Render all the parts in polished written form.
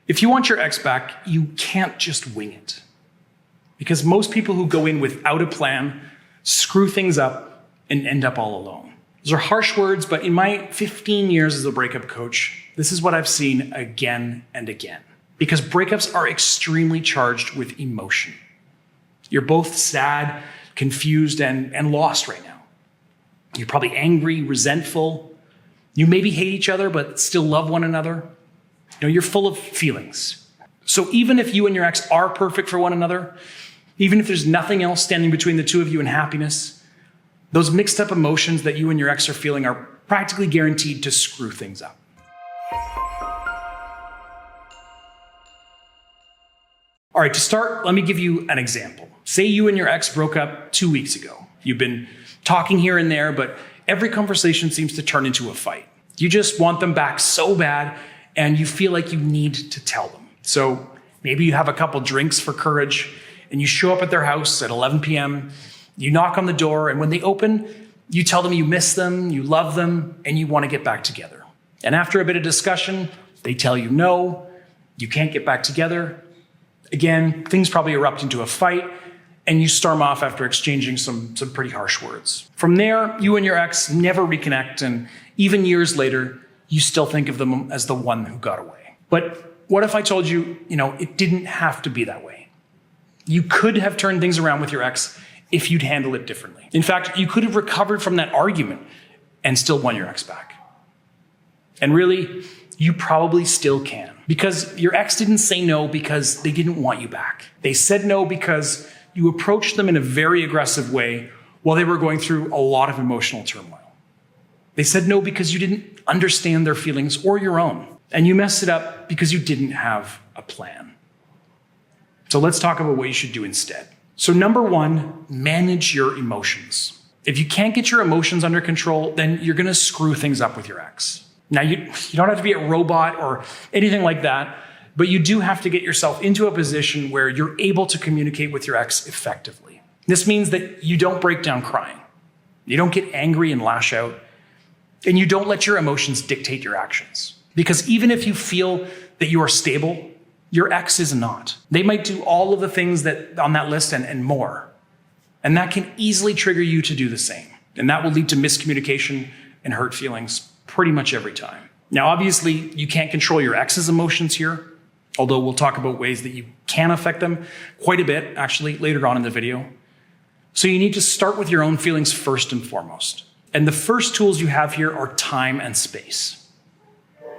If you want your ex back, you can't just wing it. Because most people who go in without a plan screw things up and end up all alone. Those are harsh words, but in my 15 years as a breakup coach, this is what I've seen again and again. Because breakups are extremely charged with emotion. You're both sad, confused, and lost right now. You're probably angry, resentful. You maybe hate each other, but still love one another. You're full of feelings. So even if you and your ex are perfect for one another, even if there's nothing else standing between the two of you and happiness, those mixed up emotions that you and your ex are feeling are practically guaranteed to screw things up. All right, to start, let me give you an example. Say you and your ex broke up 2 weeks ago. You've been talking here and there, but every conversation seems to turn into a fight. You just want them back so bad, and you feel like you need to tell them. So maybe you have a couple drinks for courage, and you show up at their house at 11 p.m., you knock on the door, and when they open, you tell them you miss them, you love them, and you want to get back together. And after a bit of discussion, they tell you no, you can't get back together. Again, things probably erupt into a fight, and you storm off after exchanging some pretty harsh words. From there, you and your ex never reconnect, and even years later, you still think of them as the one who got away. But what if I told you, it didn't have to be that way? You could have turned things around with your ex if you'd handled it differently. In fact, you could have recovered from that argument and still won your ex back. And really, you probably still can. Because your ex didn't say no because they didn't want you back. They said no because you approached them in a very aggressive way while they were going through a lot of emotional turmoil. They said no because you didn't understand their feelings or your own. And you messed it up because you didn't have a plan. So let's talk about what you should do instead. So number one, manage your emotions. If you can't get your emotions under control, then you're going to screw things up with your ex. Now, you don't have to be a robot or anything like that, but you do have to get yourself into a position where you're able to communicate with your ex effectively. This means that you don't break down crying. You don't get angry and lash out, and you don't let your emotions dictate your actions. Because even if you feel that you are stable, your ex is not. They might do all of the things that on that list and more. And that can easily trigger you to do the same. And that will lead to miscommunication and hurt feelings pretty much every time. Now, obviously, you can't control your ex's emotions here, although we'll talk about ways that you can affect them quite a bit, actually, later on in the video. So you need to start with your own feelings first and foremost. And the first tools you have here are time and space.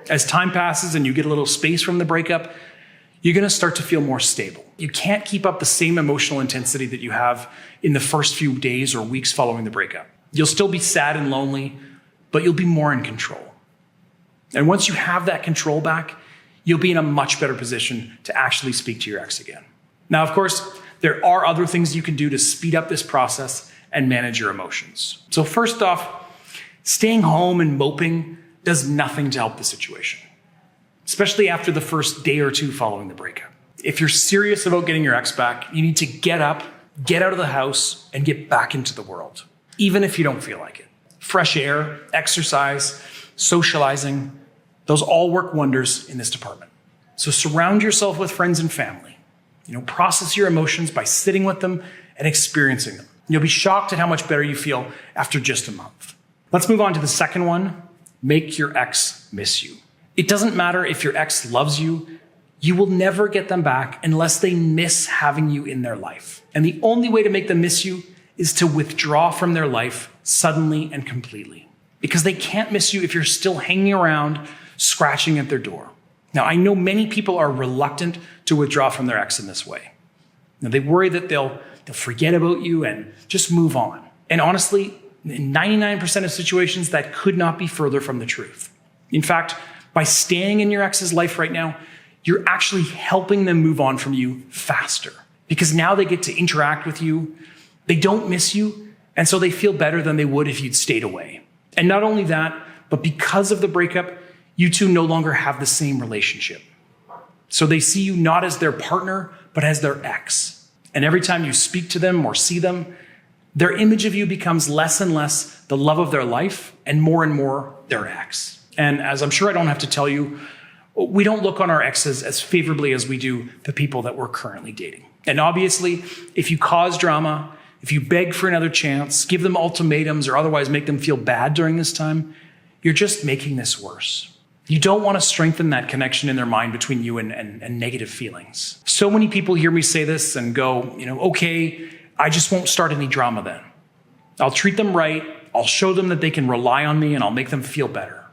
As time passes and you get a little space from the breakup, you're going to start to feel more stable. You can't keep up the same emotional intensity that you have in the first few days or weeks following the breakup. You'll still be sad and lonely, but you'll be more in control. And once you have that control back, you'll be in a much better position to actually speak to your ex again. Now, of course, there are other things you can do to speed up this process and manage your emotions. So first off, staying home and moping does nothing to help the situation, especially after the first day or two following the breakup. If you're serious about getting your ex back, you need to get up, get out of the house, and get back into the world, even if you don't feel like it. Fresh air, exercise, socializing, those all work wonders in this department. So surround yourself with friends and family. Process your emotions by sitting with them and experiencing them. You'll be shocked at how much better you feel after just a month. Let's move on to the second one. Make your ex miss you. It doesn't matter if your ex loves you, you will never get them back unless they miss having you in their life. And the only way to make them miss you is to withdraw from their life suddenly and completely. Because they can't miss you if you're still hanging around, scratching at their door. Now, I know many people are reluctant to withdraw from their ex in this way. Now, they worry that they'll forget about you and just move on. And honestly, in 99% of situations, that could not be further from the truth. In fact, by staying in your ex's life right now, you're actually helping them move on from you faster. Because now they get to interact with you, they don't miss you, and so they feel better than they would if you'd stayed away. And not only that, but because of the breakup, you two no longer have the same relationship. So they see you not as their partner, but as their ex. And every time you speak to them or see them, their image of you becomes less and less the love of their life and more their ex. And as I'm sure I don't have to tell you, we don't look on our exes as favorably as we do the people that we're currently dating. And obviously, if you cause drama, if you beg for another chance, give them ultimatums, or otherwise make them feel bad during this time, you're just making this worse. You don't want to strengthen that connection in their mind between you and negative feelings. So many people hear me say this and go, okay, I just won't start any drama then. I'll treat them right. I'll show them that they can rely on me, and I'll make them feel better.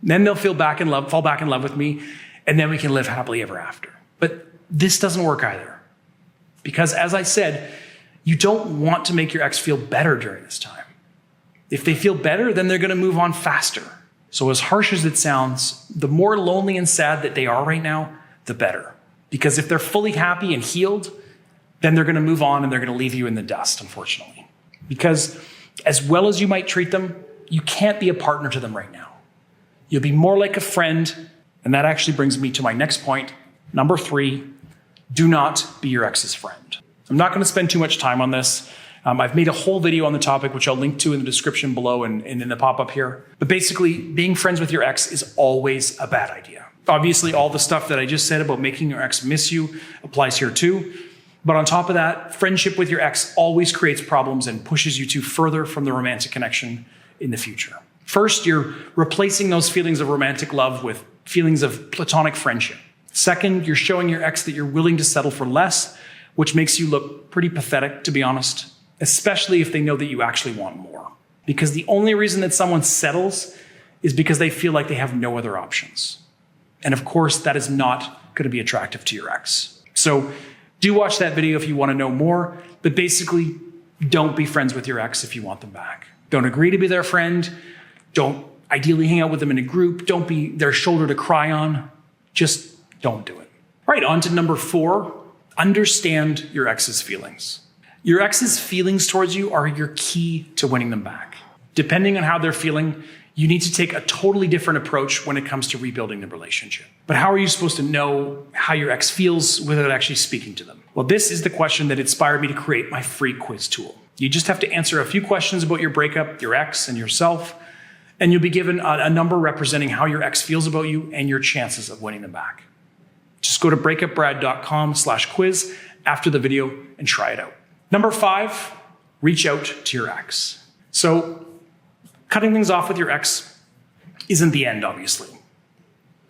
Then they'll fall back in love with me, and then we can live happily ever after. But this doesn't work either. Because as I said, you don't want to make your ex feel better during this time. If they feel better, then they're going to move on faster. So as harsh as it sounds, the more lonely and sad that they are right now, the better. Because if they're fully happy and healed, then they're going to move on and they're going to leave you in the dust, unfortunately. Because as well as you might treat them, you can't be a partner to them right now. You'll be more like a friend. And that actually brings me to my next point. Number 3, do not be your ex's friend. I'm not going to spend too much time on this. I've made a whole video on the topic, which I'll link to in the description below and in the pop-up here. But basically, being friends with your ex is always a bad idea. Obviously, all the stuff that I just said about making your ex miss you applies here too. But on top of that, friendship with your ex always creates problems and pushes you further from the romantic connection in the future. First, you're replacing those feelings of romantic love with feelings of platonic friendship. Second, you're showing your ex that you're willing to settle for less, which makes you look pretty pathetic, to be honest, especially if they know that you actually want more. Because the only reason that someone settles is because they feel like they have no other options. And of course, that is not going to be attractive to your ex. So do watch that video if you want to know more, but basically, don't be friends with your ex if you want them back. Don't agree to be their friend. Don't ideally hang out with them in a group. Don't be their shoulder to cry on. Just don't do it. All right, on to number 4. Understand your ex's feelings. Your ex's feelings towards you are your key to winning them back. Depending on how they're feeling, you need to take a totally different approach when it comes to rebuilding the relationship. But how are you supposed to know how your ex feels without actually speaking to them? Well, this is the question that inspired me to create my free quiz tool. You just have to answer a few questions about your breakup, your ex, and yourself, and you'll be given a number representing how your ex feels about you and your chances of winning them back. Just go to breakupbrad.com/quiz after the video and try it out. Number 5, reach out to your ex. So cutting things off with your ex isn't the end, obviously.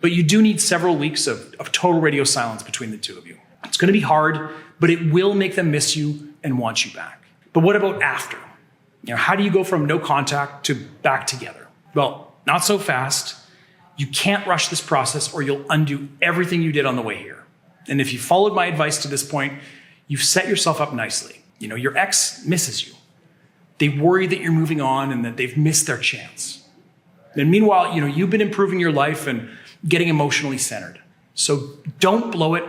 But you do need several weeks of total radio silence between the two of you. It's going to be hard, but it will make them miss you and want you back. But what about after? How do you go from no contact to back together? Well, not so fast. You can't rush this process or you'll undo everything you did on the way here. And if you followed my advice to this point, you've set yourself up nicely. Your ex misses you. They worry that you're moving on and that they've missed their chance. And meanwhile, you've been improving your life and getting emotionally centered. So don't blow it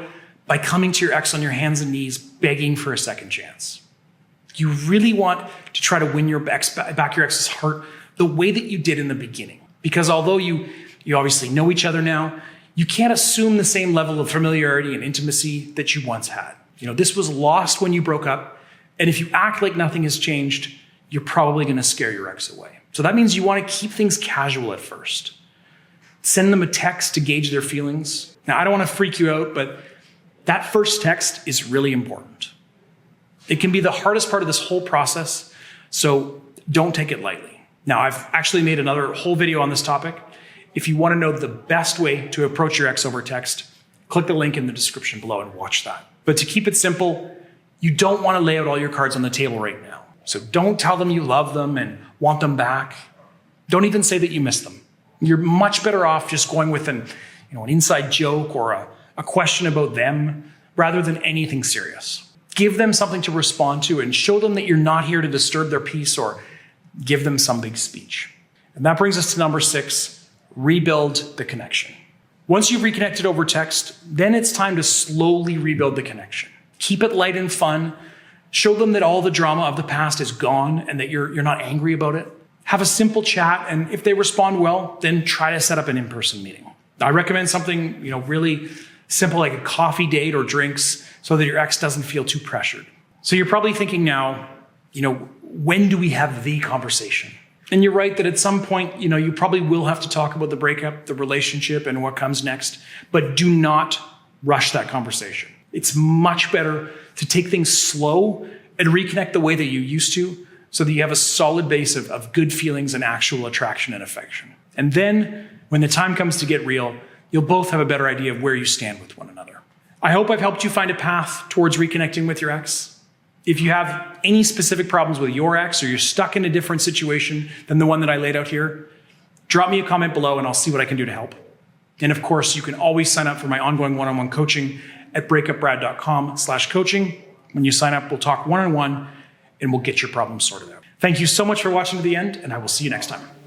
by coming to your ex on your hands and knees, begging for a second chance. You really want to try to win your ex back your ex's heart the way that you did in the beginning. Because although you obviously know each other now, you can't assume the same level of familiarity and intimacy that you once had. This was lost when you broke up. And if you act like nothing has changed, you're probably going to scare your ex away. So that means you want to keep things casual at first. Send them a text to gauge their feelings. Now, I don't want to freak you out, but that first text is really important. It can be the hardest part of this whole process, so don't take it lightly. Now, I've actually made another whole video on this topic. If you want to know the best way to approach your ex over text, click the link in the description below and watch that. But to keep it simple, you don't want to lay out all your cards on the table right now. So don't tell them you love them and want them back. Don't even say that you miss them. You're much better off just going with an inside joke or a question about them rather than anything serious. Give them something to respond to and show them that you're not here to disturb their peace or give them some big speech. And that brings us to number 6, rebuild the connection. Once you've reconnected over text, then it's time to slowly rebuild the connection. Keep it light and fun. Show them that all the drama of the past is gone and that you're not angry about it. Have a simple chat, and if they respond well, then try to set up an in-person meeting. I recommend something, really simple like a coffee date or drinks so that your ex doesn't feel too pressured. So you're probably thinking now, when do we have the conversation? And you're right that at some point, you probably will have to talk about the breakup, the relationship, and what comes next. But do not rush that conversation. It's much better to take things slow and reconnect the way that you used to so that you have a solid base of good feelings and actual attraction and affection. And then when the time comes to get real, you'll both have a better idea of where you stand with one another. I hope I've helped you find a path towards reconnecting with your ex. If you have any specific problems with your ex or you're stuck in a different situation than the one that I laid out here, drop me a comment below and I'll see what I can do to help. And of course, you can always sign up for my ongoing one-on-one coaching at breakupbrad.com/coaching. When you sign up, we'll talk one-on-one and we'll get your problems sorted out. Thank you so much for watching to the end, and I will see you next time.